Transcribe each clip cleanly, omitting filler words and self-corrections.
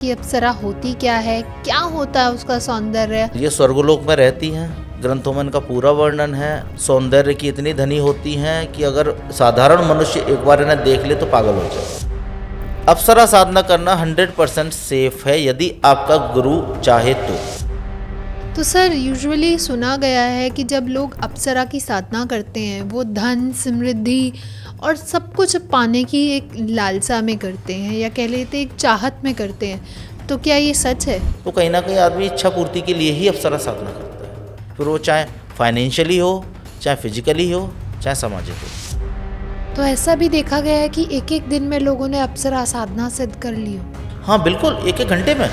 कि अप्सरा होती क्या है, क्या होता है उसका सौंदर्य। ये स्वर्गलोक में रहती हैं। ग्रंथों में इनका पूरा वर्णन है। सौंदर्य की इतनी धनी होती हैं कि अगर साधारण मनुष्य एक बार इन्हें देख ले तो पागल हो जाए। अप्सरा साधना करना 100% सेफ है यदि आपका गुरु चाहे तो सर यूजुअली सुना गया है कि जब लोग अप्सरा की साधना करते हैं वो धन समृद्धि और सब कुछ पाने की एक लालसा में करते हैं, या कह लेते हैं एक चाहत में करते हैं। तो क्या ये सच है? तो कहीं ना कहीं आदमी इच्छा पूर्ति के लिए ही अप्सरा साधना करता है। फिर वो चाहे फाइनेंशियली हो, चाहे फिजिकली हो, चाहे सामाजिक हो। तो ऐसा भी देखा गया है कि एक एक दिन में लोगों ने अप्सरा साधना सिद्ध कर ली हो। हाँ बिल्कुल, एक एक घंटे में।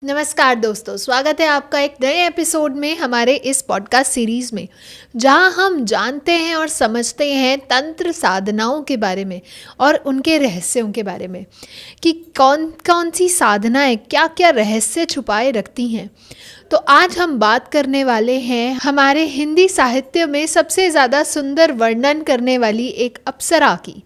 नमस्कार दोस्तों, स्वागत है आपका एक नए एपिसोड में हमारे इस पॉडकास्ट सीरीज़ में, जहां हम जानते हैं और समझते हैं तंत्र साधनाओं के बारे में और उनके रहस्यों के बारे में कि कौन कौन सी साधनाएं क्या क्या रहस्य छुपाए रखती हैं। तो आज हम बात करने वाले हैं हमारे हिंदी साहित्य में सबसे ज़्यादा सुंदर वर्णन करने वाली एक अप्सरा की।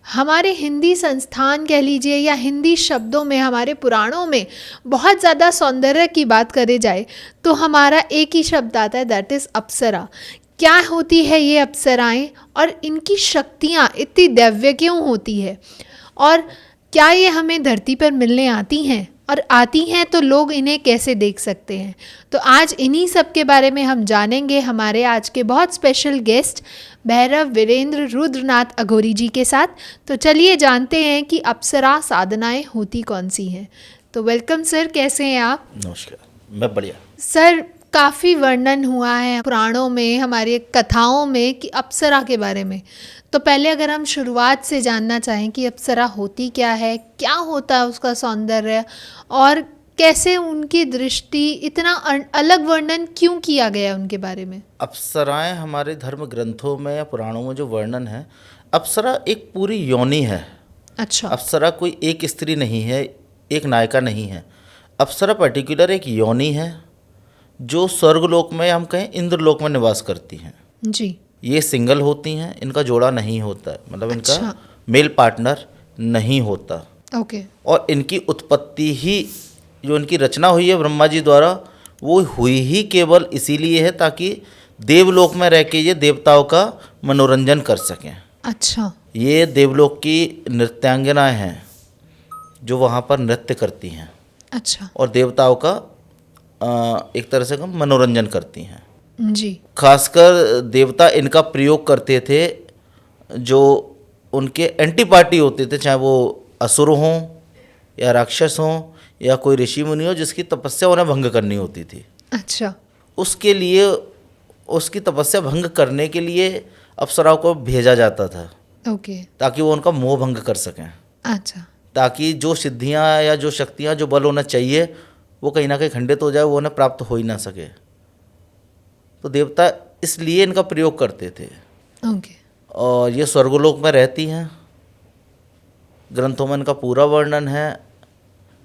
हमारे हिंदी संस्थान कह लीजिए या हिंदी शब्दों में, हमारे पुराणों में बहुत ज़्यादा सौंदर्य की बात करे जाए तो हमारा एक ही शब्द आता है, दैट इज़ अप्सरा। क्या होती है ये अप्सराएं और इनकी शक्तियाँ इतनी दिव्य क्यों होती है, और क्या ये हमें धरती पर मिलने आती हैं, और आती हैं तो लोग इन्हें कैसे देख सकते हैं। तो आज इन्हीं सब के बारे में हम जानेंगे हमारे आज के बहुत स्पेशल गेस्ट भैरव वीरेंद्र रुद्रनाथ अघोरी जी के साथ। तो चलिए जानते हैं कि अप्सरा साधनाएं होती कौन सी हैं। तो वेलकम सर, कैसे हैं आप? नमस्कार, मैं बढ़िया। सर, काफ़ी वर्णन हुआ है पुराणों में, हमारी कथाओं में कि अप्सरा के बारे में। तो पहले अगर हम शुरुआत से जानना चाहें कि अप्सरा होती क्या है, क्या होता है उसका सौंदर्य, और कैसे उनकी दृष्टि इतना अलग वर्णन क्यों किया गया उनके बारे में। अप्सराएं हमारे धर्म ग्रंथों में या पुराणों में जो वर्णन है, अप्सरा एक पूरी योनि है। अच्छा। अप्सरा कोई एक स्त्री नहीं है, एक नायिका नहीं है। अप्सरा पर्टिकुलर एक योनि है जो स्वर्गलोक में, हम कहें इंद्रलोक में निवास करती हैं। जी। ये सिंगल होती हैं, इनका जोड़ा नहीं होता है, मतलब अच्छा। इनका मेल पार्टनर नहीं होता। ओके। और इनकी उत्पत्ति ही, जो इनकी रचना हुई है ब्रह्मा जी द्वारा, वो हुई ही केवल इसीलिए है ताकि देवलोक में रह के ये देवताओं का मनोरंजन कर सकें। अच्छा। ये देवलोक की नृत्यांगनाएं हैं जो वहाँ पर नृत्य करती हैं। अच्छा। और देवताओं का एक तरह से हम मनोरंजन करती हैं। जी। खासकर देवता इनका प्रयोग करते थे जो उनके एंटी पार्टी होते थे, चाहे वो असुर हों या राक्षस हों या कोई ऋषि मुनि हो जिसकी तपस्या उन्हें भंग करनी होती थी। अच्छा। उसके लिए, उसकी तपस्या भंग करने के लिए अप्सराओं को भेजा जाता था। ओके। ताकि वो उनका मोह भंग कर सकें, अच्छा। ताकि जो सिद्धियां या जो शक्तियां, जो बल होना चाहिए वो कहीं ना कहीं खंडित हो जाए, वो उन्हें प्राप्त हो ही ना सके। तो देवता इसलिए इनका प्रयोग करते थे। ओके। और ये स्वर्गलोक में रहती हैं। ग्रंथों में इनका पूरा वर्णन है।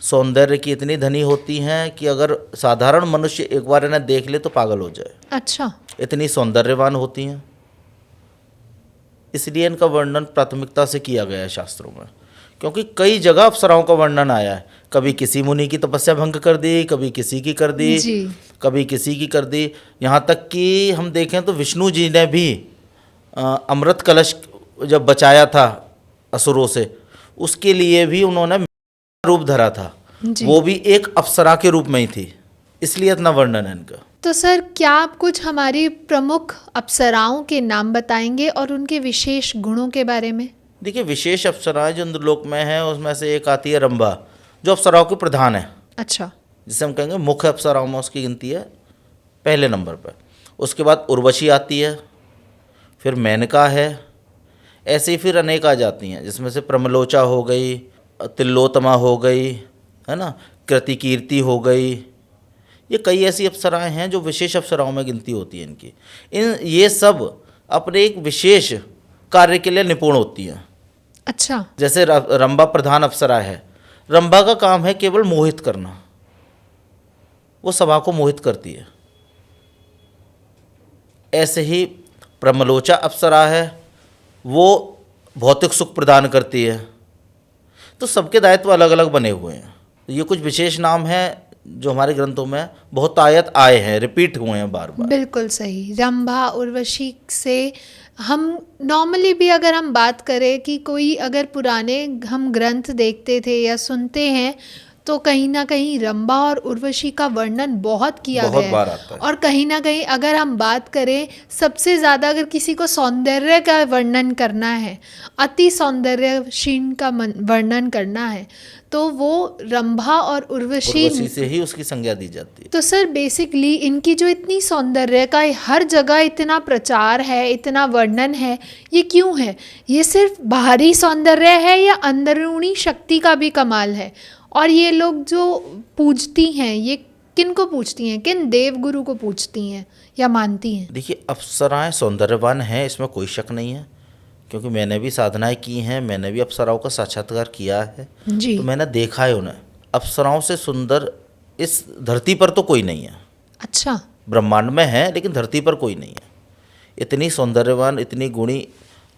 सौंदर्य की इतनी धनी होती हैं कि अगर साधारण मनुष्य एक बार इन्हें देख ले तो पागल हो जाए। अच्छा। इतनी सौंदर्यवान होती हैं, इसलिए इनका वर्णन प्राथमिकता से किया गया है शास्त्रों में। क्योंकि कई जगह अप्सराओं का वर्णन आया है। कभी किसी मुनि की तपस्या भंग कर दी, कभी किसी की कर दी, जी। कभी किसी की कर दी। यहाँ तक कि हम देखें तो विष्णु जी ने भी अमृत कलश जब बचाया था असुरों से, उसके लिए भी उन्होंने रूप धरा था। जी। वो भी एक अप्सरा के रूप में ही थी, इसलिए इतना वर्णन है इनका। तो सर, क्या आप कुछ हमारी प्रमुख अप्सराओं के नाम बताएंगे और उनके विशेष गुणों के बारे में? देखिए, विशेष अप्सराएं जो इंद्रलोक में है उसमें से एक आती है रंभा, जो अप्सराओं की प्रधान है। अच्छा। जिसे हम कहेंगे मुख्य अप्सराओं में उसकी गिनती है पहले नंबर पर। उसके बाद उर्वशी आती है, फिर मेनका है, ऐसे ही फिर अनेक आ जाती हैं, जिसमें से प्रमलोचा हो गई, तिलोत्तमा हो गई, है ना, कृतिकीर्ति हो गई। ये कई ऐसी अप्सराएं हैं जो विशेष अप्सराओं में गिनती होती है इनकी। ये सब अपने एक विशेष कार्य के लिए निपुण होती हैं। अच्छा। जैसे रंभा प्रधान अप्सरा है। रंभा का काम है केवल मोहित करना, वो सभा को मोहित करती है। ऐसे ही प्रमलोचा अप्सरा है, वो भौतिक सुख प्रदान करती है। तो सबके दायित्व अलग अलग बने हुए हैं। तो ये कुछ विशेष नाम हैं जो हमारे ग्रंथों में बहुत आयत आए हैं, रिपीट हुए हैं बार बार। बिल्कुल सही। रंभा उर्वशी से हम नॉर्मली भी अगर हम बात करें कि कोई अगर पुराने हम ग्रंथ देखते थे या सुनते हैं तो कहीं ना कहीं रंभा और उर्वशी का वर्णन बहुत किया बहुत गया बार है। आता है। और कहीं ना कहीं अगर हम बात करें सबसे ज़्यादा अगर किसी को सौंदर्य का वर्णन करना है, अति सौंदर्यशील का वर्णन करना है, तो वो रंभा और उर्वशी से ही उसकी संज्ञा दी जाती है। तो सर बेसिकली इनकी जो इतनी सौंदर्य का हर जगह इतना प्रचार है, इतना वर्णन है, ये क्यों है? ये सिर्फ बाहरी सौंदर्य है या अंदरूनी शक्ति का भी कमाल है? और ये लोग जो पूजती हैं, ये किन को पूजती हैं, किन देव गुरु को पूजती हैं या मानती हैं? देखिए, अप्सराएं सौंदर्यवान हैं, इसमें कोई शक नहीं है, क्योंकि मैंने भी साधनाएं की हैं, मैंने भी अप्सराओं का साक्षात्कार किया है। जी। तो मैंने देखा है उन्हें। अप्सराओं से सुंदर इस धरती पर तो कोई नहीं है। अच्छा। ब्रह्मांड में है लेकिन धरती पर कोई नहीं है। इतनी सौंदर्यवान, इतनी गुणी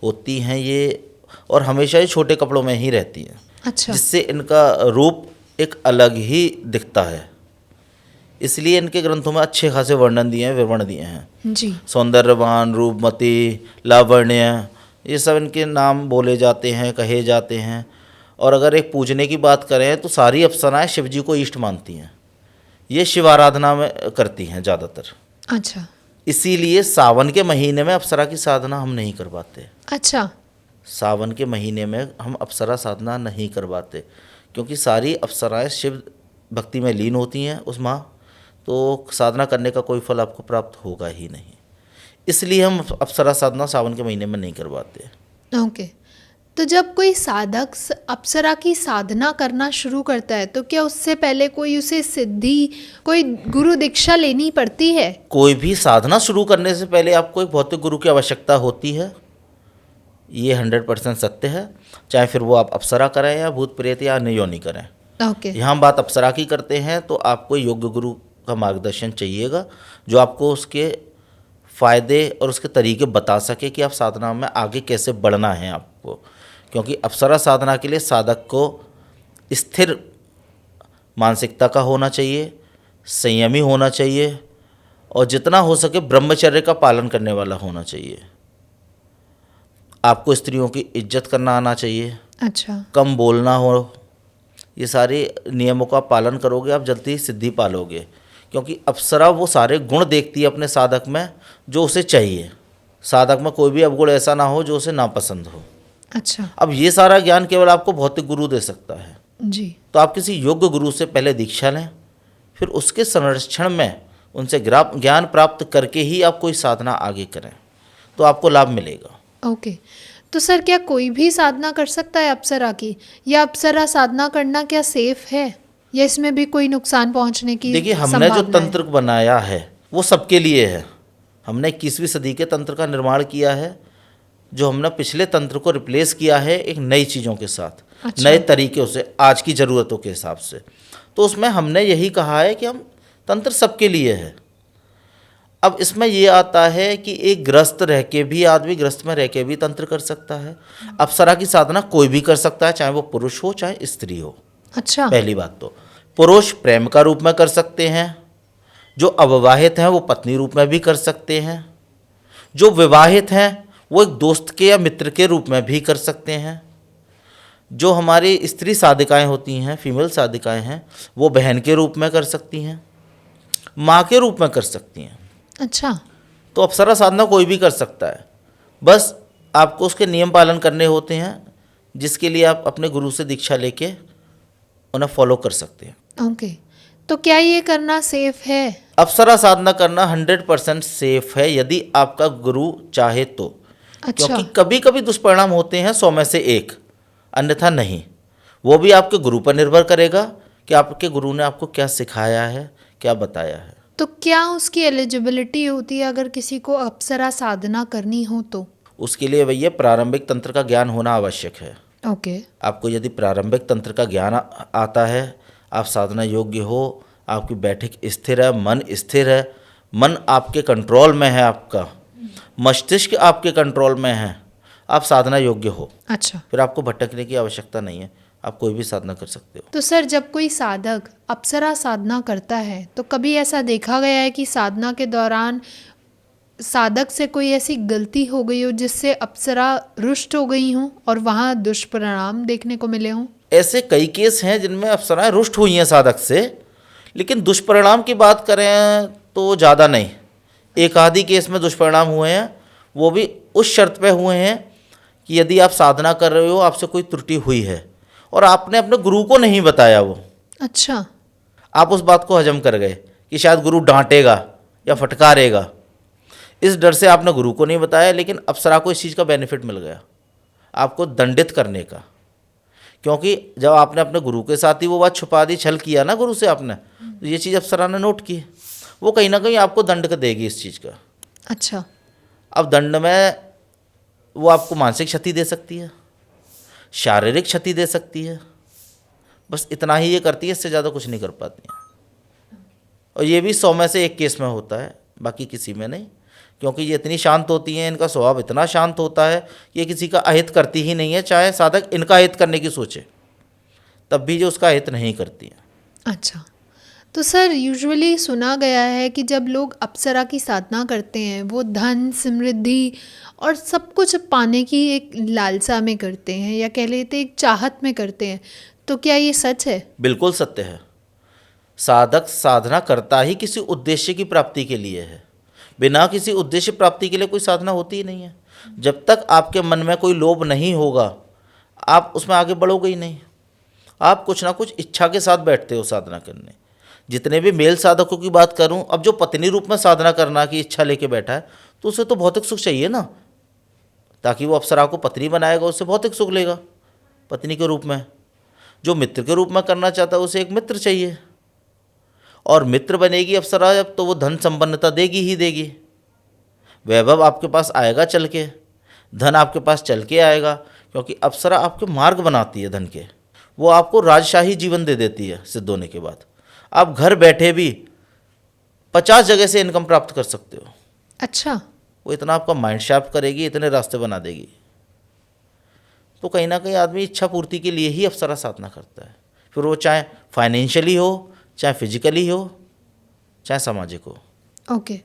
होती हैं ये, और हमेशा ही छोटे कपड़ों में ही रहती हैं। अच्छा। जिससे इनका रूप एक अलग ही दिखता है। इसलिए इनके ग्रंथों में अच्छे खासे वर्णन दिए हैं, विवरण दिए हैं। जी। सौंदर्यवान, रूपमती, लावण्य, ये सब इनके नाम बोले जाते हैं, कहे जाते हैं। और अगर एक पूजने की बात करें तो सारी अप्सराएं शिव जी को इष्ट मानती हैं। ये शिव आराधना में करती हैं ज़्यादातर। अच्छा। इसीलिए सावन के महीने में अप्सरा की साधना हम नहीं करवाते। अच्छा। सावन के महीने में हम अप्सरा साधना नहीं करवाते, क्योंकि सारी अप्सराएं शिव भक्ति में लीन होती हैं उस माह, तो साधना करने का कोई फल आपको प्राप्त होगा ही नहीं। इसलिए हम अप्सरा साधना सावन के महीने में नहीं करवाते। ओके। तो जब कोई साधक अप्सरा की साधना करना शुरू करता है तो क्या उससे पहले कोई उसे सिद्धि, कोई गुरु दीक्षा लेनी पड़ती है? कोई भी साधना शुरू करने से पहले आपको एक भौतिक गुरु की आवश्यकता होती है। ये 100% सत्य है, चाहे फिर वो आप अप्सरा करें या भूत प्रेत या अन्य योनि करें। ओके। यहाँ हम बात अप्सरा की करते हैं, तो आपको योग्य गुरु का मार्गदर्शन चाहिएगा जो आपको उसके फ़ायदे और उसके तरीके बता सके कि आप साधना में आगे कैसे बढ़ना है आपको। क्योंकि अप्सरा साधना के लिए साधक को स्थिर मानसिकता का होना चाहिए, संयमी होना चाहिए, और जितना हो सके ब्रह्मचर्य का पालन करने वाला होना चाहिए। आपको स्त्रियों की इज्जत करना आना चाहिए। अच्छा। कम बोलना हो। ये सारे नियमों का पालन करोगे आप जल्दी ही सिद्धि पालोगे, क्योंकि अप्सरा वो सारे गुण देखती है अपने साधक में जो उसे चाहिए। साधक में कोई भी अवगुण ऐसा ना हो जो उसे नापसंद हो। अच्छा। अब ये सारा ज्ञान केवल आपको भौतिक गुरु दे सकता है। जी। तो आप किसी योग्य गुरु से पहले दीक्षा लें, फिर उसके संरक्षण में उनसे ज्ञान प्राप्त करके ही आप कोई साधना आगे करें, तो आपको लाभ मिलेगा। ओके। तो सर क्या कोई भी साधना कर सकता है अप्सरा की, या अप्सरा साधना करना क्या सेफ है, या इसमें भी कोई नुकसान पहुंचने की? देखिए, हमने जो तंत्र बनाया है वो सबके लिए है। हमने 21वीं सदी के तंत्र का निर्माण किया है, जो हमने पिछले तंत्र को रिप्लेस किया है एक नई चीज़ों के साथ। अच्छा। नए तरीक़ों से, आज की ज़रूरतों के हिसाब से। तो उसमें हमने यही कहा है कि हम तंत्र सबके लिए है। अब इसमें ये आता है कि एक ग्रस्त रह के भी, आदमी ग्रस्त में रह के भी तंत्र कर सकता है। अप्सरा की साधना कोई भी कर सकता है, चाहे वो पुरुष हो चाहे स्त्री हो। अच्छा। पहली बात तो पुरुष प्रेम का रूप में कर सकते हैं, जो अविवाहित हैं वो पत्नी रूप में भी कर सकते हैं, जो विवाहित हैं वो एक दोस्त के या मित्र के रूप में भी कर सकते हैं, जो हमारी स्त्री साधिकाएं होती हैं, फीमेल साधिकाएं हैं, वो बहन के रूप में कर सकती हैं, माँ के रूप में कर सकती हैं। अच्छा। तो अप्सरा साधना कोई भी कर सकता है, बस आपको उसके नियम पालन करने होते हैं, जिसके लिए आप अपने गुरु से दीक्षा लेके उन्हें फॉलो कर सकते हैं। ओके। तो क्या ये करना सेफ है? अप्सरा साधना करना 100% सेफ है, यदि आपका गुरु चाहे तो। अच्छा। क्योंकि कभी कभी दुष्परिणाम होते हैं 100 में से 1, अन्यथा नहीं। वो भी आपके गुरु पर निर्भर करेगा कि आपके गुरु ने आपको क्या सिखाया है, क्या बताया है। तो क्या उसकी एलिजिबिलिटी होती है अगर किसी को अप्सरा साधना करनी हो तो? उसके लिए भैया प्रारंभिक तंत्र का ज्ञान होना आवश्यक है। ओके। आपको यदि प्रारंभिक तंत्र का ज्ञान आता है, आप साधना योग्य हो, आपकी बैठक स्थिर है, मन स्थिर है, मन आपके कंट्रोल में है, आपका मस्तिष्क आपके कंट्रोल में है, आप साधना योग्य हो, अच्छा। फिर आपको भटकने की आवश्यकता नहीं है, आप कोई भी साधना कर सकते हो। तो सर, जब कोई साधक अप्सरा साधना करता है तो कभी ऐसा देखा गया है कि साधना के दौरान साधक से कोई ऐसी गलती हो गई हो जिससे अप्सरा रुष्ट हो गई हूँ और वहाँ दुष्परिणाम देखने को मिले हों? ऐसे कई केस हैं जिनमें अप्सराएं रुष्ट हुई हैं साधक से, लेकिन दुष्परिणाम की बात करें तो ज़्यादा नहीं। एक आधी केस में दुष्परिणाम हुए हैं, वो भी उस शर्त पे हुए हैं कि यदि आप साधना कर रहे हो, आपसे कोई त्रुटि हुई है और आपने अपने गुरु को नहीं बताया, वो अच्छा। आप उस बात को हजम कर गए कि शायद गुरु डांटेगा या फटकारेगा, इस डर से आपने गुरु को नहीं बताया, लेकिन अप्सरा को इस चीज़ का बेनिफिट मिल गया आपको दंडित करने का। क्योंकि जब आपने अपने गुरु के साथ ही वो बात छुपा दी, छल किया ना गुरु से आपने, तो ये चीज़ अप्सरा ने नोट की, वो कहीं ना कहीं आपको दंड का देगी इस चीज़ का। अच्छा। अब दंड में वो आपको मानसिक क्षति दे सकती है, शारीरिक क्षति दे सकती है, बस इतना ही ये करती है, इससे ज़्यादा कुछ नहीं कर पाती हैं। और ये भी 100 में से 1 केस में होता है, बाकी किसी में नहीं, क्योंकि ये इतनी शांत होती हैं, इनका स्वभाव इतना शांत होता है, ये किसी का अहित करती ही नहीं है, चाहे साधक इनका हित करने की सोचे तब भी जो उसका हित नहीं करती है। अच्छा। तो सर, यूजुअली सुना गया है कि जब लोग अप्सरा की साधना करते हैं वो धन, समृद्धि और सब कुछ पाने की एक लालसा में करते हैं, या कह लेते हैं एक चाहत में करते हैं। तो क्या ये सच है? बिल्कुल सत्य है। साधक साधना करता ही किसी उद्देश्य की प्राप्ति के लिए है, बिना किसी उद्देश्य प्राप्ति के लिए कोई साधना होती ही नहीं है। जब तक आपके मन में कोई लोभ नहीं होगा, आप उसमें आगे बढ़ोगे ही नहीं। आप कुछ ना कुछ इच्छा के साथ बैठते हो साधना करने। जितने भी मेल साधकों की बात करूं, अब जो पत्नी रूप में साधना करना की इच्छा लेके बैठा है, तो उसे तो भौतिक सुख चाहिए ना, ताकि वो अप्सरा को पत्नी बनाएगा, उससे भौतिक सुख लेगा पत्नी के रूप में। जो मित्र के रूप में करना चाहता है, उसे एक मित्र चाहिए, और मित्र बनेगी अप्सरा जब, तो वो धन संपन्नता देगी ही देगी, वैभव आपके पास आएगा चल के, धन आपके पास चल के आएगा, क्योंकि अप्सरा आपके मार्ग बनाती है धन के। वो आपको राजशाही जीवन दे देती है सिद्ध होने के बाद। आप घर बैठे भी 50 जगह से इनकम प्राप्त कर सकते हो। अच्छा। वो इतना आपका माइंड शार्प करेगी, इतने रास्ते बना देगी। तो कहीं ना कहीं आदमी इच्छा पूर्ति के लिए ही अप्सरा साधना करता है, फिर वो चाहे फाइनेंशियली हो, चाहे फिजिकली हो, चाहे सामाजिक हो। ओके।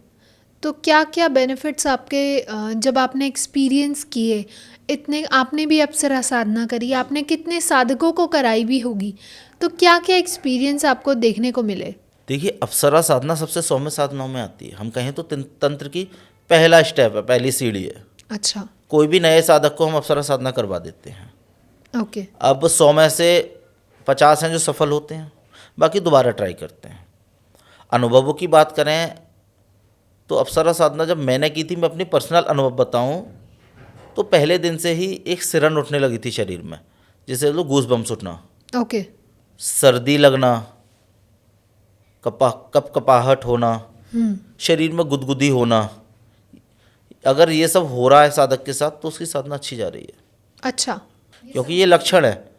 तो क्या क्या बेनिफिट्स आपके जब आपने एक्सपीरियंस किए, इतने आपने भी अप्सरा साधना करी, आपने कितने साधकों को कराई भी होगी, तो क्या क्या एक्सपीरियंस आपको देखने को मिले? देखिए, अप्सरा साधना सबसे सौम्य साधनाओं में आती है। हम कहें तो तंत्र की पहला स्टेप है, पहली सीढ़ी है। अच्छा। कोई भी नए साधक को हम अप्सरा साधना करवा देते हैं। ओके। अब 100 में से 50 हैं जो सफल होते हैं, बाकी दोबारा ट्राई करते हैं। अनुभवों की बात करें तो अप्सरा साधना जब मैंने की थी, मैं अपनी पर्सनल अनुभव बताऊं तो पहले दिन से ही एक सिरन उठने लगी थी शरीर में, जिसे लोग गूज बम्स उठना, ओके। सर्दी लगना, कपाहट होना, शरीर में गुदगुदी होना। अगर ये सब हो रहा है साधक के साथ, तो उसकी साधना अच्छी जा रही है। अच्छा। क्योंकि ये लक्षण है।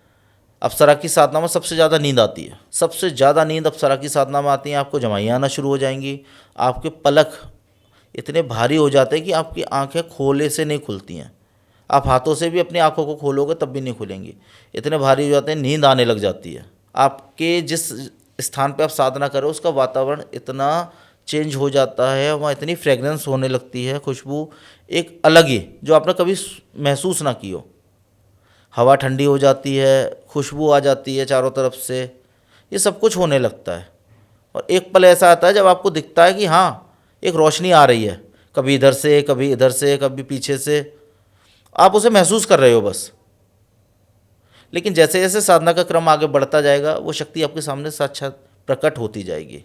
अप्सरा की साधना में सबसे ज़्यादा नींद आती है, सबसे ज़्यादा नींद अप्सरा की साधना में आती है। आपको जमाइयाँ आना शुरू हो जाएंगी, आपके पलक इतने भारी हो जाते हैं कि आपकी आंखें खोले से नहीं खुलती हैं। आप हाथों से भी अपनी आंखों को खोलोगे तब भी नहीं खुलेंगी, इतने भारी हो जाते हैं, नींद आने लग जाती है। आपके जिस स्थान पे आप साधना करो, उसका वातावरण इतना चेंज हो जाता है, वहाँ इतनी फ्रेगरेंस होने लगती है, खुशबू एक अलग ही, जो आपने कभी महसूस ना की हो। हवा ठंडी हो जाती है, खुशबू आ जाती है चारों तरफ से, ये सब कुछ होने लगता है। और एक पल ऐसा आता है जब आपको दिखता है कि हाँ, एक रोशनी आ रही है, कभी इधर से, कभी इधर से, कभी पीछे से, आप उसे महसूस कर रहे हो बस। लेकिन जैसे जैसे साधना का क्रम आगे बढ़ता जाएगा, वो शक्ति आपके सामने साक्षात प्रकट होती जाएगी।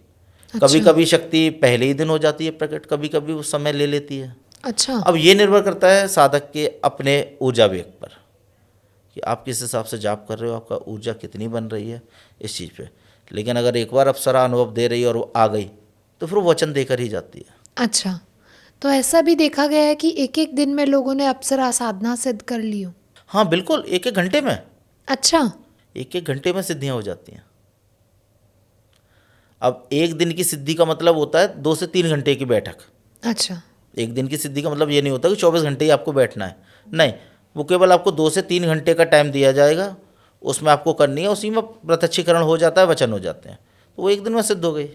अच्छा। कभी कभी शक्ति पहले ही दिन हो जाती है प्रकट, कभी कभी वो समय ले लेती है। अच्छा। अब ये निर्भर करता है साधक के अपने ऊर्जा वेग पर, कि आप किस हिसाब से जाप कर रहे हो, आपका ऊर्जा कितनी बन रही है इस चीज़ पे। लेकिन अगर एक बार अप्सरा अनुभव दे रही है और वो आ गई, तो फिर वो वचन देकर ही जाती है। अच्छा। तो ऐसा भी देखा गया है कि एक एक दिन में लोगों ने अप्सरा साधना सिद्ध कर ली हो? हाँ बिल्कुल, एक एक घंटे में। अच्छा। एक एक घंटे में सिद्धियाँ हो जाती हैं। अब एक दिन की सिद्धि का मतलब होता है 2 से 3 घंटे की बैठक। अच्छा। एक दिन की सिद्धि का मतलब ये नहीं होता कि 24 घंटे ही आपको बैठना है, नहीं, वो केवल आपको 2 से 3 घंटे का टाइम दिया जाएगा, उसमें आपको करनी है, उसी में प्रत्यक्षीकरण हो जाता है, वचन हो जाते हैं, तो वो एक दिन में सिद्ध हो गई।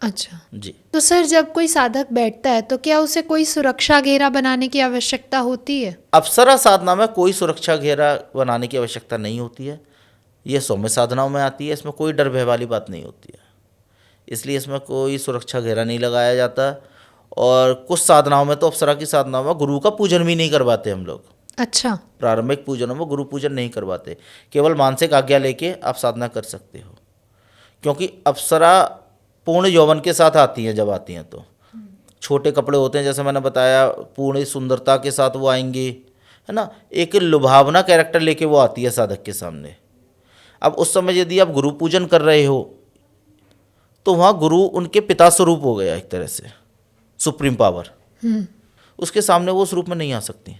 अच्छा, जी। तो सर जब कोई साधक बैठता है तो क्या उसे कोई सुरक्षा घेरा बनाने की आवश्यकता होती है? अप्सरा साधना में कोई सुरक्षा घेरा बनाने की आवश्यकता नहीं होती है। ये सौम्य साधनाओं में आती है, इसमें कोई डर भय वाली बात नहीं होती है, इसलिए इसमें कोई सुरक्षा घेरा नहीं लगाया जाता। और कुछ साधनाओं में तो अप्सरा की साधनाओं में गुरु का पूजन भी नहीं करवाते हम लोग। अच्छा, प्रारंभिक पूजनों में गुरु पूजन नहीं करवाते, केवल मानसिक आज्ञा लेके आप साधना कर सकते हो, क्योंकि अप्सरा पूर्ण यौवन के साथ आती हैं। जब आती हैं तो छोटे कपड़े होते हैं, जैसे मैंने बताया, पूर्ण सुंदरता के साथ वो आएंगी, है ना, एक लुभावना कैरेक्टर लेके वो आती है साधक के सामने। अब उस समय यदि आप गुरु पूजन कर रहे हो तो वहाँ गुरु उनके पिता स्वरूप हो गया, एक तरह से सुप्रीम पावर, उसके सामने वो उस रूप में नहीं आ सकती।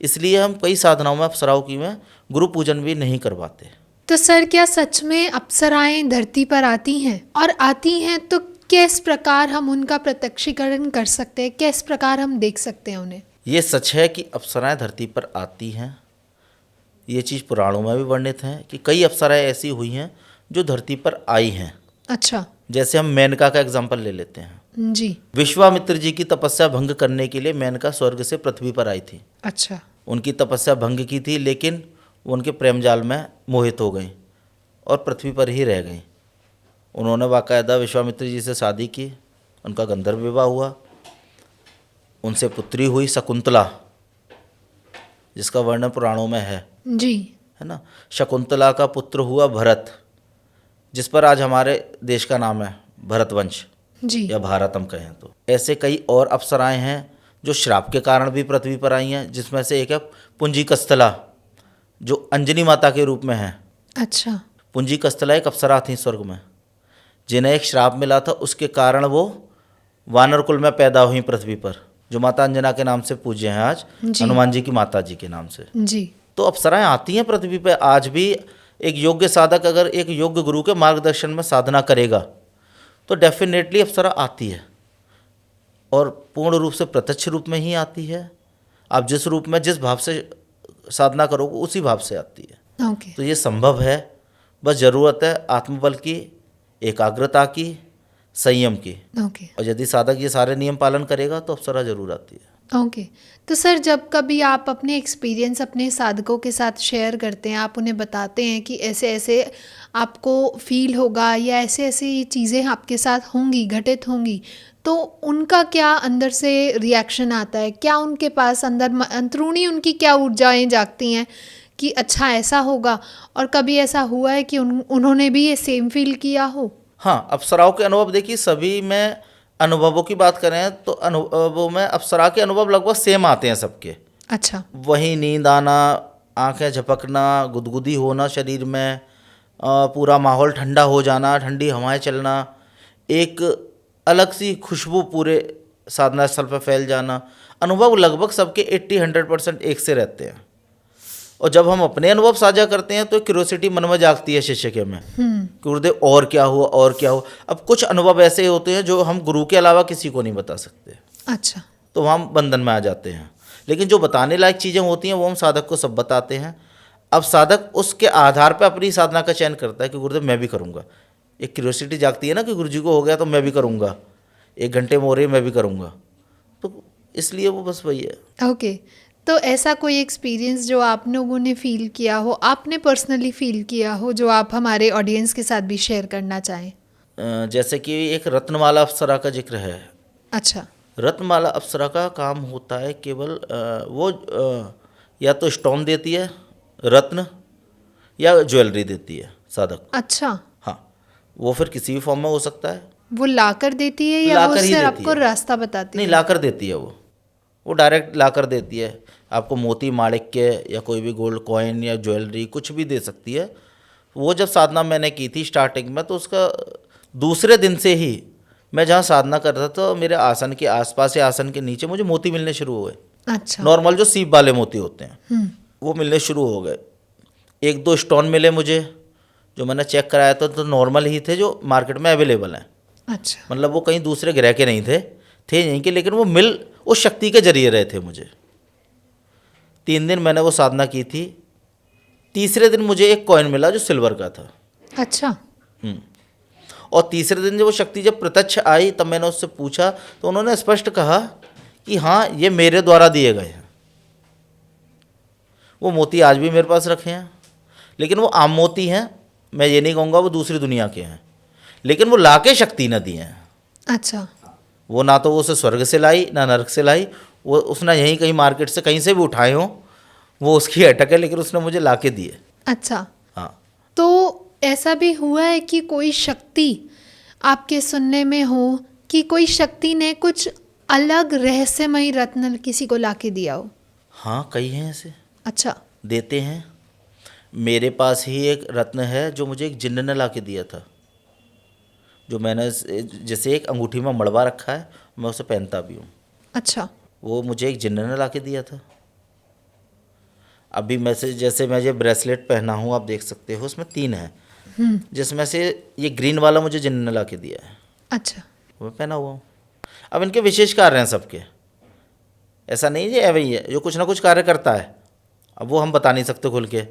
इसलिए हम कई साधनाओं में अप्सराओं की में गुरु पूजन भी नहीं करवाते। तो सर क्या सच में अप्सराएं धरती पर आती हैं? और आती हैं तो किस प्रकार हम उनका प्रत्यक्षीकरण कर सकते हैं, किस प्रकार हम देख सकते हैं उन्हें? ये सच है कि अप्सराएं धरती पर आती हैं। ये चीज़ पुराणों में भी वर्णित है कि कई अप्सराएं ऐसी हुई हैं जो धरती पर आई हैं। अच्छा, जैसे हम मेनका का एग्जाम्पल ले लेते हैं। जी, विश्वामित्र जी की तपस्या भंग करने के लिए मेनका स्वर्ग से पृथ्वी पर आई थी। अच्छा, उनकी तपस्या भंग की थी, लेकिन वो उनके प्रेम जाल में मोहित हो गई और पृथ्वी पर ही रह गई। उन्होंने बाकायदा विश्वामित्र जी से शादी की, उनका गंधर्व विवाह हुआ, उनसे पुत्री हुई शकुंतला, जिसका वर्णन पुराणों में है जी, है ना। शकुंतला का पुत्र हुआ भरत, जिस पर आज हमारे देश का नाम है भरतवंश जी, या भारत हम कहें तो। ऐसे कई और अप्सराएं हैं जो श्राप के कारण भी पृथ्वी पर आई हैं, जिसमें से एक है पुंजिकस्थला, जो अंजनी माता के रूप में है। अच्छा, पुंजिकस्थला एक अप्सरा थी स्वर्ग में, जिन्हें एक श्राप मिला था, उसके कारण वो वानर कुल में पैदा हुई पृथ्वी पर, जो माता अंजना के नाम से पूज्य हैं आज, जी। हनुमान जी की माता जी के नाम से। जी, तो अप्सराएं आती हैं पृथ्वी पर आज भी। एक योग्य साधक अगर एक योग्य गुरु के मार्गदर्शन में साधना करेगा तो डेफिनेटली अप्सरा आती है, और पूर्ण रूप से प्रत्यक्ष रूप में ही आती है। आप जिस रूप में जिस भाव से साधना करोगे उसी भाव से आती है। ओके, तो ये संभव है, बस ज़रूरत है आत्मबल की, एकाग्रता की, संयम की। ओके, और यदि साधक ये सारे नियम पालन करेगा तो अप्सरा जरूर आती है। ओके। तो सर जब कभी आप अपने एक्सपीरियंस अपने साधकों के साथ शेयर करते हैं, आप उन्हें बताते हैं कि ऐसे ऐसे आपको फील होगा या ऐसे ऐसे ये चीज़ें आपके साथ होंगी, घटित होंगी, तो उनका क्या अंदर से रिएक्शन आता है? क्या उनके पास अंदर अंदरूनी उनकी क्या ऊर्जाएं जागती हैं कि अच्छा ऐसा होगा? और कभी ऐसा हुआ है कि उन्होंने भी ये सेम फील किया हो? हाँ, अप्सराओं के अनुभव देखिए, सभी में अनुभवों की बात करें तो अनुभवों में अप्सरा के अनुभव लगभग सेम आते हैं सबके। अच्छा, वही नींद आना, आंखें झपकना, गुदगुदी होना शरीर में, पूरा माहौल ठंडा हो जाना, ठंडी हवाएं चलना, एक अलग सी खुशबू पूरे साधना स्थल पर फैल जाना, अनुभव लगभग सबके 80-100% एक से रहते हैं। और जब हम अपने अनुभव साझा करते हैं तो क्यूरियोसिटी मन में जागती है शिष्य के में कि गुरुदेव और क्या हुआ, और क्या हुआ। अब कुछ अनुभव ऐसे होते हैं जो हम गुरु के अलावा किसी को नहीं बता सकते, अच्छा, तो हम बंधन में आ जाते हैं। लेकिन जो बताने लायक चीज़ें होती हैं वो हम साधक को सब बताते हैं। अब साधक उसके आधार पर अपनी साधना का चयन करता है कि गुरुदेव मैं भी करूँगा। एक क्यूरियोसिटी जागती है ना कि गुरु जी को हो गया तो मैं भी करूँगा, 1 घंटे में हो रही है मैं भी करूँगा, तो इसलिए वो बस वही है। ओके। तो ऐसा कोई एक्सपीरियंस जो आप लोगों ने फील किया हो, आपने पर्सनली फील किया हो, जो आप हमारे ऑडियंस के साथ भी शेयर करना चाहें? जैसे कि एक रत्नमाला अप्सरा का जिक्र है। अच्छा, रत्नमाला अप्सरा का काम होता है केवल वो या तो स्टोन देती है, रत्न, या ज्वेलरी देती है साधक। अच्छा, हाँ, वो फिर किसी भी फॉर्म में हो सकता है। वो लाकर देती है या वो लाकर ही सिर्फ देती आपको है। रास्ता बताती नहीं, है? लाकर देती है वो डायरेक्ट लाकर देती है आपको। मोती माणिक्य या कोई भी गोल्ड कॉइन या ज्वेलरी कुछ भी दे सकती है। वो जब साधना मैंने की थी स्टार्टिंग में, तो उसका दूसरे दिन से ही मैं जहाँ साधना कर रहा था तो मेरे आसन के आसपास या आसन के नीचे मुझे मोती मिलने शुरू हुए। अच्छा, नॉर्मल जो सीप वाले मोती होते हैं वो मिलने शुरू हो गए। 1-2 स्टोन मिले मुझे, जो मैंने चेक कराया था तो नॉर्मल ही थे, जो मार्केट में अवेलेबल हैं। अच्छा, मतलब वो कहीं दूसरे ग्रह के नहीं थे यहीं के, लेकिन वो मिल उस शक्ति के जरिए रहे थे मुझे। 3 दिन मैंने वो साधना की थी। तीसरे दिन मुझे एक कॉइन मिला जो सिल्वर का था। अच्छा। और तीसरे दिन जब वो शक्ति जब प्रत्यक्ष आई तब मैंने उससे पूछा तो उन्होंने स्पष्ट कहा कि हाँ ये मेरे द्वारा दिए गए हैं। वो मोती आज भी मेरे पास रखे हैं, लेकिन वो आम मोती हैं, मैं ये नहीं कहूँगा वो दूसरी दुनिया के हैं, लेकिन वो लाके शक्ति न दिए हैं। अच्छा। वो ना तो वो उसे स्वर्ग से लाई ना नरक से लाई, वो उसने यहीं कहीं मार्केट से कहीं से भी उठाए हों, वो उसकी अटक है, लेकिन उसने मुझे लाके दिए। अच्छा। हाँ। तो ऐसा भी हुआ है कि कोई शक्ति आपके सुनने में हो कि कोई शक्ति ने कुछ अलग रहस्यमयी रत्न किसी को लाके दिया हो? हाँ कई हैं ऐसे। अच्छा। देते हैं। मेरे पास ही एक रत्न है जो मुझे एक जिन्न ने ला के दिया था, जो मैंने जैसे एक अंगूठी में मड़वा रखा है, मैं उसे पहनता भी हूँ। अच्छा। वो मुझे एक जिन्न ने ला के दिया था। अभी मैं से जैसे मैं ये ब्रेसलेट पहना हूँ, आप देख सकते हो, उसमें 3 है, जिसमें से ये ग्रीन वाला मुझे जिन्न ने ला के दिया है। अच्छा। वो मैं पहना हुआ हूँ। अब इनके विशेष कार्य हैं सबके, ऐसा नहीं है वही है जो कुछ ना कुछ कार्य करता है, अब वो हम बता नहीं सकते खुल के।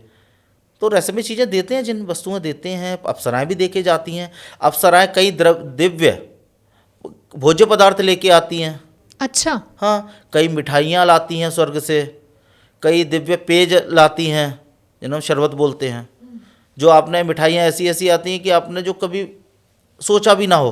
तो रहस्यमय चीज़ें देते हैं, जिन वस्तुएं देते हैं, अप्सराएं भी देके जाती हैं। अप्सराएं कई दिव्य भोज्य पदार्थ लेके आती हैं। अच्छा। हाँ, कई मिठाइयाँ लाती हैं स्वर्ग से, कई दिव्य पेय लाती हैं जिन्हें हम शरबत बोलते हैं। जो आपने मिठाइयाँ ऐसी ऐसी आती हैं कि आपने जो कभी सोचा भी ना हो,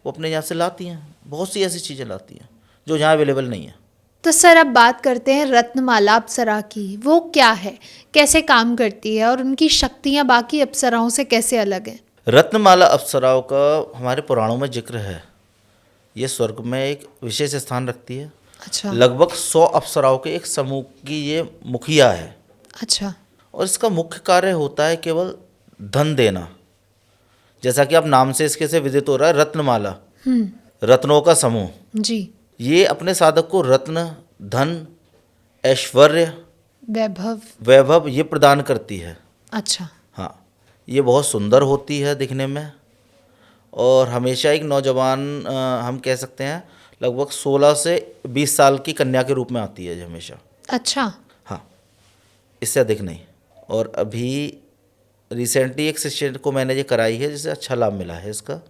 वो अपने यहाँ से लाती हैं। बहुत सी ऐसी चीज़ें लाती हैं जो यहाँ अवेलेबल नहीं है। तो सर अब बात करते हैं रत्नमाला अप्सरा की। वो क्या है, कैसे काम करती है और उनकी शक्तियाँ बाकी अप्सराओं से कैसे अलग हैं? रत्नमाला अप्सराओं का हमारे पुराणों में जिक्र है। ये स्वर्ग में एक विशेष स्थान रखती है। अच्छा। लगभग 100 अप्सराओं के एक समूह की ये मुखिया है। अच्छा। और इसका मुख्य कार्य होता है केवल धन देना। जैसा कि आप नाम से इसके से विदित हो रहा है, रत्नमाला, रत्नों का समूह। जी। ये अपने साधक को रत्न, धन, ऐश्वर्य, वैभव ये प्रदान करती है। अच्छा। हाँ, ये बहुत सुंदर होती है दिखने में, और हमेशा एक नौजवान हम कह सकते हैं लगभग 16 से 20 साल की कन्या के रूप में आती है ये हमेशा। अच्छा। हाँ, इससे अधिक नहीं। और अभी रिसेंटली एक शिष्य को मैंने ये कराई है जिसे अच्छा लाभ मिला है, इसका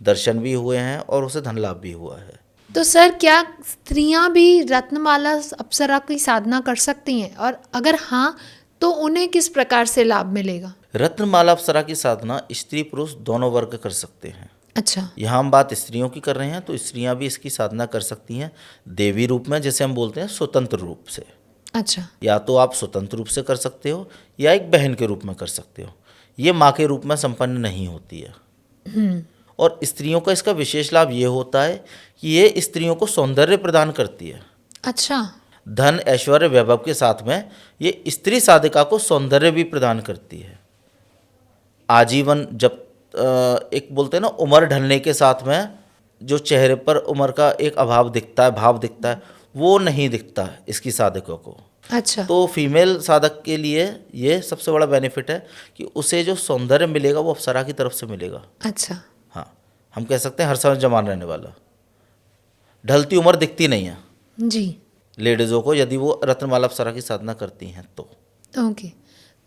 दर्शन भी हुए हैं और उसे धन लाभ भी हुआ है। तो सर क्या स्त्रियां भी रत्नमाला अप्सरा की साधना कर सकती हैं, और अगर हाँ तो उन्हें किस प्रकार से लाभ मिलेगा? रत्नमाला अप्सरा की साधना स्त्री पुरुष दोनों वर्ग कर सकते हैं। अच्छा। यहाँ हम बात स्त्रियों की कर रहे हैं, तो स्त्रियां भी इसकी साधना कर सकती हैं देवी रूप में, जैसे हम बोलते हैं स्वतंत्र रूप से। अच्छा। या तो आप स्वतंत्र रूप से कर सकते हो या एक बहन के रूप में कर सकते हो। ये माँ के रूप में संपन्न नहीं होती है। और स्त्रियों का इसका विशेष लाभ ये होता है कि ये स्त्रियों को सौंदर्य प्रदान करती है। अच्छा। धन, ऐश्वर्य, वैभव के साथ में ये स्त्री साधिका को सौंदर्य भी प्रदान करती है। आजीवन, जब एक बोलते हैं ना उम्र ढलने के साथ में जो चेहरे पर उम्र का एक अभाव दिखता है, भाव दिखता है, वो नहीं दिखता है इसकी साधकों को। अच्छा। तो फीमेल साधक के लिए ये सबसे बड़ा बेनिफिट है कि उसे जो सौंदर्य मिलेगा वो अप्सरा की तरफ से मिलेगा। अच्छा। हाँ, हम कह सकते हैं हर समय जवान रहने वाला। ढलती उम्र दिखती नहीं है जी लेडीज़ों को, यदि वो रत्नमाला अप्सरा की साधना करती हैं तो। ओके।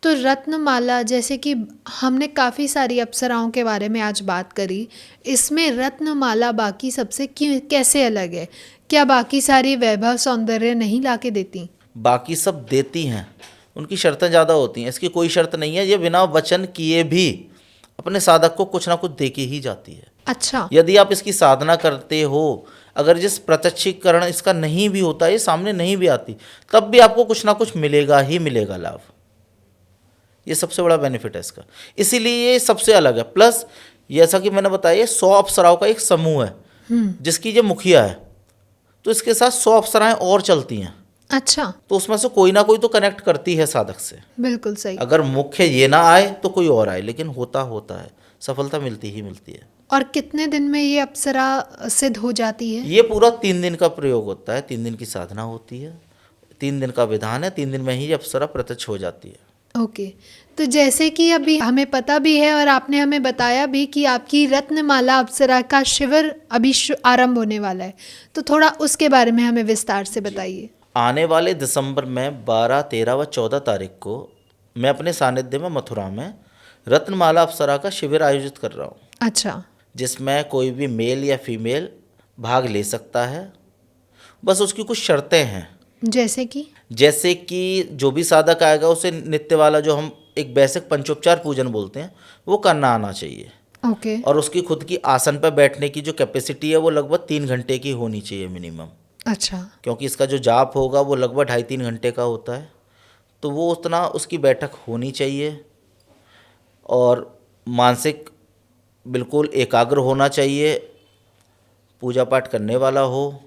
तो रत्नमाला, जैसे कि हमने काफ़ी सारी अप्सराओं के बारे में आज बात करी, इसमें रत्नमाला बाकी सबसे क्यों कैसे अलग है? क्या बाकी सारी वैभव सौंदर्य नहीं लाके देती? बाकी सब देती हैं, उनकी शर्तें ज़्यादा होती हैं। इसकी कोई शर्त नहीं है, ये बिना वचन किए भी अपने साधक को कुछ ना कुछ दे के ही जाती है। अच्छा। यदि आप इसकी साधना करते हो, अगर जिस प्रत्यक्षीकरण इसका नहीं भी होता, ये सामने नहीं भी आती, तब भी आपको कुछ ना कुछ मिलेगा ही मिलेगा लाभ। ये सबसे बड़ा बेनिफिट है इसका, इसीलिए ये सबसे अलग है। प्लस जैसा कि मैंने बताया 100 अप्सराओं का एक समूह है जिसकी ये मुखिया है, तो इसके साथ 100 अप्सराएं और चलती हैं। अच्छा। तो उसमें से कोई ना कोई तो कनेक्ट करती है साधक से। बिल्कुल सही। अगर मुख्य ये ना आए तो कोई और आए, लेकिन होता है, सफलता मिलती ही मिलती है। और कितने दिन में ये अप्सरा सिद्ध हो जाती है? ये पूरा 3 दिन का प्रयोग होता है, 3 दिन की साधना होती है, 3 दिन का विधान है, 3 दिन में ही ये अप्सरा प्रत्यक्ष हो जाती है। ओके। तो जैसे कि अभी हमें पता भी है और आपने हमें बताया भी कि आपकी रत्नमाला अप्सरा का शिविर अभी आरंभ होने वाला है, तो थोड़ा उसके बारे में हमें विस्तार से बताइए। आने वाले दिसंबर में 12, 13 व 14 तारीख को मैं अपने सानिध्य में मथुरा में रत्नमाला अप्सरा का शिविर आयोजित कर रहा हूँ, अच्छा। जिसमें कोई भी मेल या फीमेल भाग ले सकता है। बस उसकी कुछ शर्तें हैं, जैसे कि जो भी साधक आएगा उसे नित्य वाला जो हम एक बेसिक पंचोपचार पूजन बोलते हैं वो करना आना चाहिए। ओके। और उसकी खुद की आसन पर बैठने की जो कैपेसिटी है वो लगभग 3 घंटे की होनी चाहिए मिनिमम, अच्छा। क्योंकि इसका जो जाप होगा वो लगभग 2.5-3 घंटे का होता है, तो वो उतना उसकी बैठक होनी चाहिए। और मानसिक बिल्कुल एकाग्र होना चाहिए, पूजा पाठ करने वाला हो,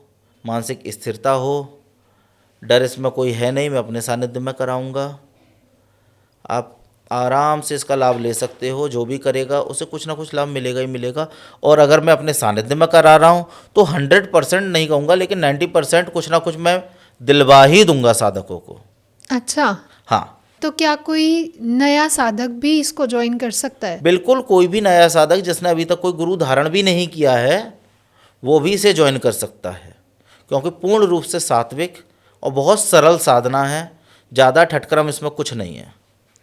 मानसिक स्थिरता हो। डर इसमें कोई है नहीं, मैं अपने सानिध्य में कराऊंगा। आप आराम से इसका लाभ ले सकते हो, जो भी करेगा उसे कुछ ना कुछ लाभ मिलेगा ही मिलेगा। और अगर मैं अपने सानिध्य में करा रहा हूँ तो 100% नहीं कहूँगा, लेकिन 90% कुछ ना कुछ मैं दिलवा ही दूंगा साधकों को। अच्छा। हाँ, तो क्या कोई नया साधक भी इसको ज्वाइन कर सकता है? बिल्कुल, कोई भी नया साधक जिसने अभी तक कोई गुरु धारण भी नहीं किया है वो भी इसे ज्वाइन कर सकता है, क्योंकि पूर्ण रूप से सात्विक और बहुत सरल साधना है, ज़्यादा ठटकरम इसमें कुछ नहीं है।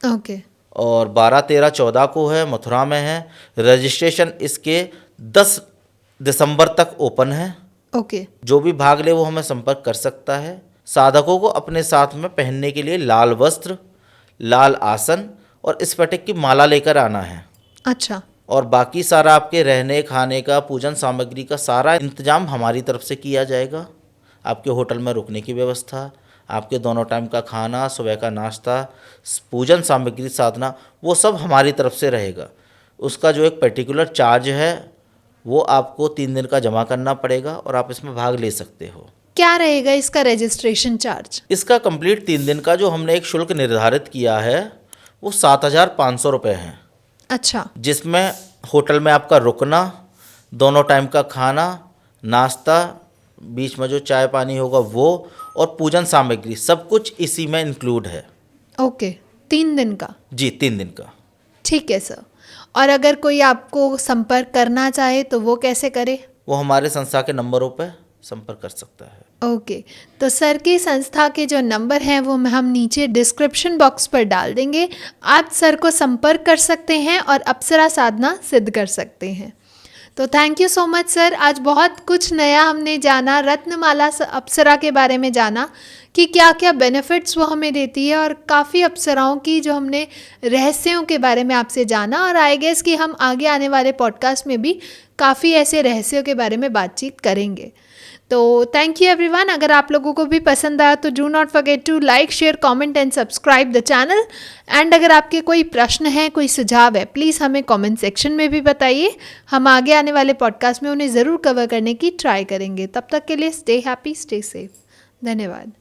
ओके। और 12, 13, 14 को है, मथुरा में है। रजिस्ट्रेशन इसके 10 दिसंबर तक ओपन है। ओके। जो भी भाग ले वो हमें संपर्क कर सकता है। साधकों को अपने साथ में पहनने के लिए लाल वस्त्र, लाल आसन और स्फटिक की माला लेकर आना है। अच्छा। और बाकी सारा आपके रहने खाने का, पूजन सामग्री का सारा इंतजाम हमारी तरफ से किया जाएगा। आपके होटल में रुकने की व्यवस्था, आपके दोनों टाइम का खाना, सुबह का नाश्ता, पूजन सामग्री साधना, वो सब हमारी तरफ से रहेगा। उसका जो एक पर्टिकुलर चार्ज है वो आपको 3 दिन का जमा करना पड़ेगा और आप इसमें भाग ले सकते हो। क्या रहेगा इसका रजिस्ट्रेशन चार्ज? इसका कंप्लीट 3 दिन का जो हमने एक शुल्क निर्धारित किया है वो 7,500 रुपये है। अच्छा। जिसमें होटल में आपका रुकना, दोनों टाइम का खाना, नाश्ता, बीच में जो चाय पानी होगा वो, और पूजन सामग्री, सब कुछ इसी में इंक्लूड है। ओके। 3 दिन का? जी, 3 दिन का। ठीक है सर। और अगर कोई आपको संपर्क करना चाहे तो वो कैसे करे? वो हमारे संस्था के नंबरों पर संपर्क कर सकता है। ओके। तो सर की संस्था के जो नंबर हैं वो हम नीचे डिस्क्रिप्शन बॉक्स पर डाल देंगे। आप सर को संपर्क कर सकते हैं और अप्सरा साधना सिद्ध कर सकते हैं। तो thank you so much sir, आज बहुत कुछ नया हमने जाना, रत्नमाला अप्सरा के बारे में जाना कि क्या क्या बेनिफिट्स वो हमें देती है, और काफ़ी अप्सराओं की जो हमने रहस्यों के बारे में आपसे जाना। और आई गेस कि हम आगे आने वाले पॉडकास्ट में भी काफ़ी ऐसे रहस्यों के बारे में बातचीत करेंगे। तो थैंक यू एवरीवन। अगर आप लोगों को भी पसंद आया तो do not forget to like, share, comment and subscribe the channel. And अगर आपके कोई प्रश्न है, कोई सुझाव है, प्लीज़ हमें कमेंट सेक्शन में भी बताइए। हम आगे आने वाले पॉडकास्ट में उन्हें ज़रूर कवर करने की ट्राई करेंगे। तब तक के लिए स्टे हैप्पी, स्टे सेफ। धन्यवाद।